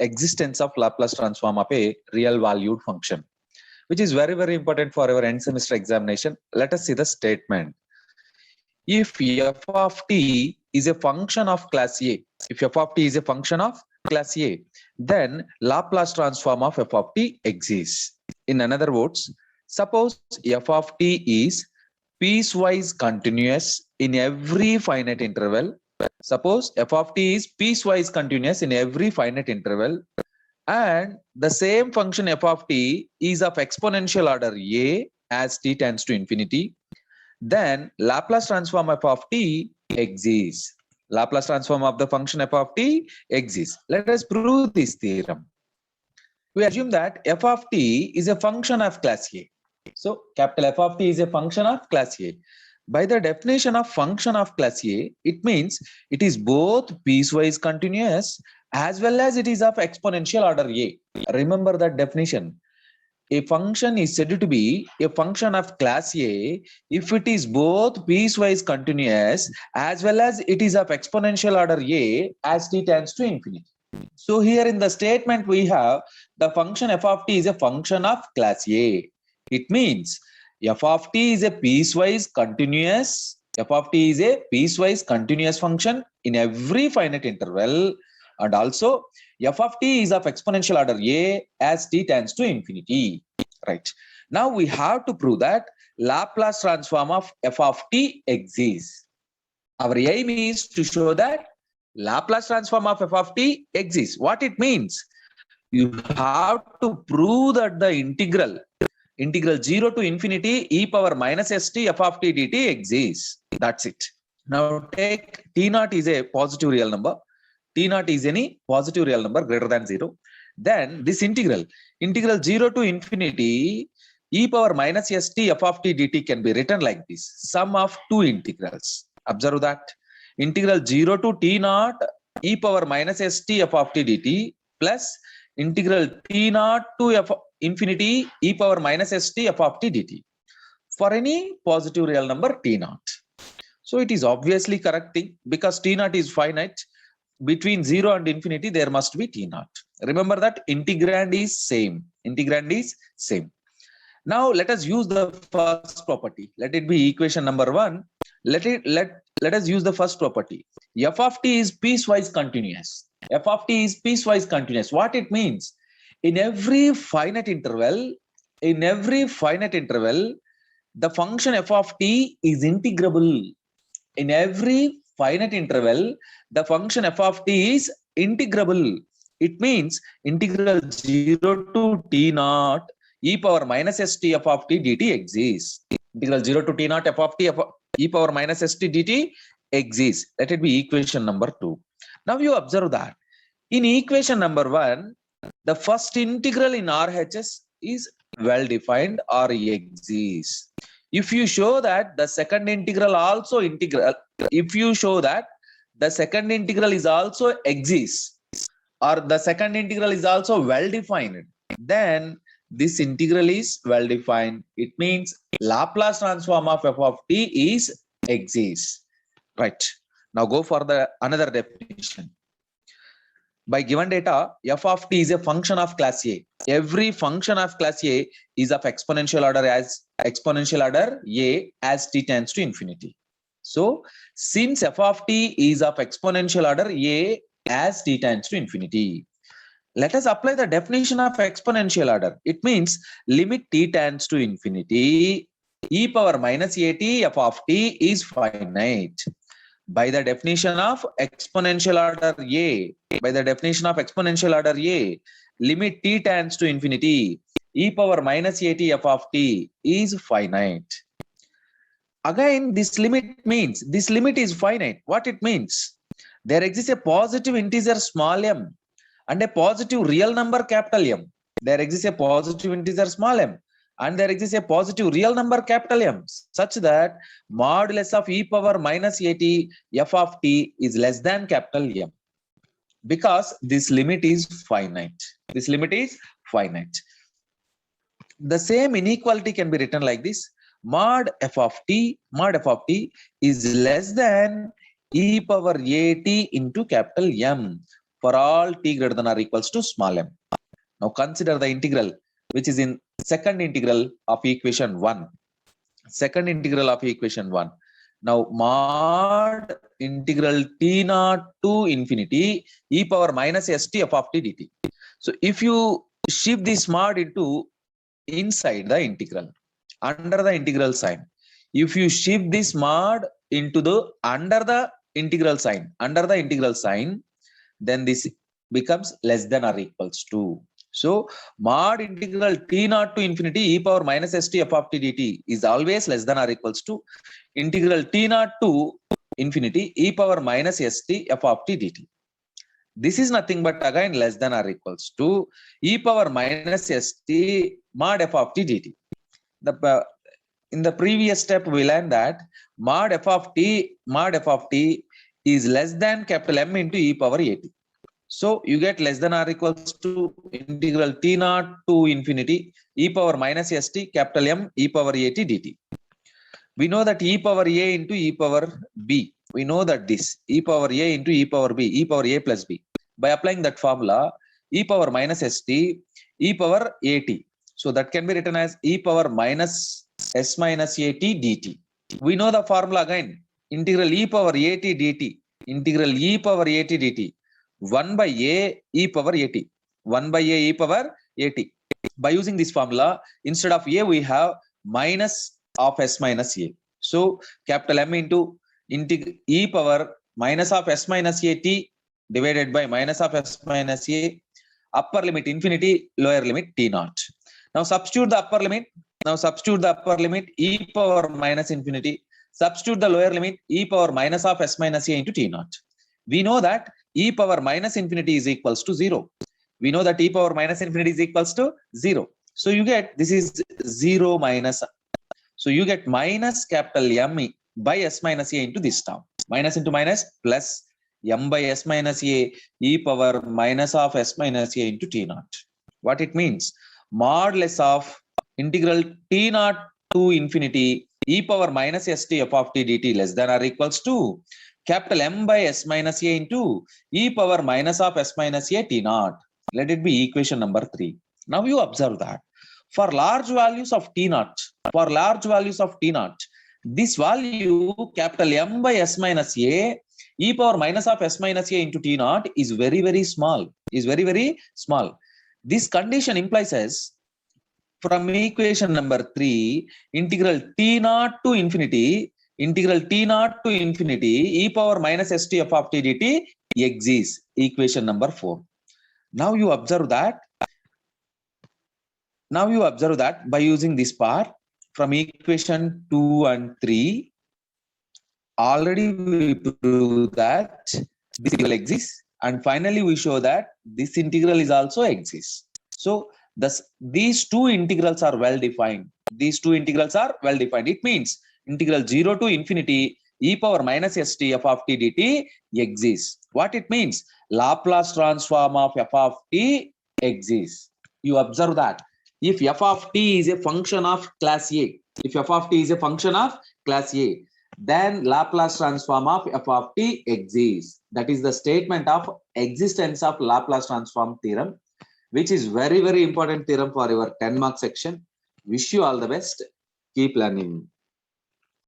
existence of Laplace transform of a real valued function, which is very, very important for our end semester examination. Let us see the statement. If f of t is a function of class A, if f of t is a function of class A, then Laplace transform of f of t exists. In other words, suppose f of t is piecewise continuous in every finite interval. Suppose f of t is piecewise continuous in every finite interval, and the same function f of t is of exponential order a as t tends to infinity, then Laplace transform f of t exists. Laplace transform of the function f of t exists. Let us prove this theorem. We assume that f of t is a function of class A. So capital F of t is a function of class A. By the definition of function of class A, it means it is both piecewise continuous as well as it is of exponential order A. Remember that definition. A function is said to be a function of class A if it is both piecewise continuous as well as it is of exponential order A as t tends to infinity. So here in the statement we have the function f of t is a function of class A. It means f of t is a piecewise continuous, f of t is a piecewise continuous function in every finite interval, and also f of t is of exponential order a as t tends to infinity. Right. Now we have to prove that Laplace transform of f of t exists. Our aim is to show that Laplace transform of f of t exists. What it means? You have to prove that the integral 0 to infinity e power minus st f of t dt exists. That's it. Now take t naught is a positive real number. T naught is any positive real number greater than 0. Then this integral 0 to infinity e power minus st f of t dt can be written like this. Sum of two integrals. Observe that. Integral 0 to t naught e power minus st f of t dt plus integral t naught to f infinity e power minus st f of t dt for any positive real number t naught. So it is obviously correct thing because t naught is finite. Between 0 and infinity there must be t naught. Remember that integrand is same. Integrand is same. Now let us use the first property. Let it be equation number 1. Let us use the first property. F of t is piecewise continuous. F of t is piecewise continuous. What it means? In every finite interval, the function f of t is integrable. In every finite interval, the function f of t is integrable. It means integral 0 to t naught e power minus st f of t dt exists. Integral 0 to t naught f of t e power minus st dt exists. Let it be equation number 2. Now you observe that in equation number 1, the first integral in RHS is well defined or exists. If you show that the second integral also if you show that the second integral is also exists or the second integral is also well defined, then this integral is well defined. It means Laplace transform of f of t is exists. Right. Now go for the another definition. By given data, f of t is a function of class A. Every function of class A is of exponential order A as t tends to infinity. So since f of t is of exponential order A as t tends to infinity, let us apply the definition of exponential order. It means limit t tends to infinity e power minus at f of t is finite. By the definition of exponential order A, limit t tends to infinity e power minus at f of t is finite. Again, this limit means this limit is finite. What it means? There exists a positive integer small m and a positive real number capital M. There exists a positive integer small m and there exists a positive real number capital M such that modulus of e power minus at f of t is less than capital M, because this limit is finite. This limit is finite. The same inequality can be written like this. Mod f of t is less than e power at into capital M, for all t greater than or equals to small m. Now consider the integral which is in second integral of equation 1. Second integral of equation 1. Now mod integral t naught to infinity e power minus st f of t dt. So if you shift this mod into inside the integral, under the integral sign, if you shift this mod into the under the integral sign, then this becomes less than or equals to. So mod integral t naught to infinity e power minus st f of t dt is always less than or equals to integral t naught to infinity e power minus st f of t dt. This is nothing but again less than or equals to e power minus st mod f of t dt. In the previous step, we learned that mod f of t is less than capital M into e power at. So you get less than or equals to integral t naught to infinity e power minus st capital M e power at dt. We know that e power a into e power b. We know that this e power a into e power b, e power a plus b. By applying that formula, e power minus st e power at. So that can be written as e power minus s minus at dt. We know the formula again. Integral e power at dt. Integral e power at dt. 1 by a e power at. 1 by a e power at. By using this formula, instead of a we have minus of s minus a. So capital M into e power minus of s minus at divided by minus of s minus a, upper limit infinity, lower limit t naught. Now substitute the upper limit. E power minus infinity. Substitute the lower limit e power minus of s minus a into t naught. We know that e power minus infinity is equals to 0. We know that e power minus infinity is equals to 0. So you get this is 0 minus. So you get minus capital M by s minus a into this term. Minus into minus plus m by s minus a e power minus of s minus a into t naught. What it means? Modulus of integral t naught to infinity e power minus st f of t dt less than or equals to capital M by s minus a into e power minus of s minus a t naught. Let it be equation number 3. Now you observe that for large values of t naught, this value capital M by s minus a e power minus of s minus a into t naught is very, very small. This condition implies as from equation number 3, integral t naught to infinity e power minus st f of t dt exists. Equation number 4. Now you observe that by using this part from equation 2 and 3, already we prove that this integral exists, and finally we show that this integral is also exists. So these two integrals are well defined. It means integral 0 to infinity e power minus st f of t dt exists. What it means? Laplace transform of f of t exists. You observe that if f of t is a function of class A, then Laplace transform of f of t exists. That is the statement of existence of Laplace transform theorem, which is very, very important theorem for your 10 mark section. Wish you all the best. Keep learning.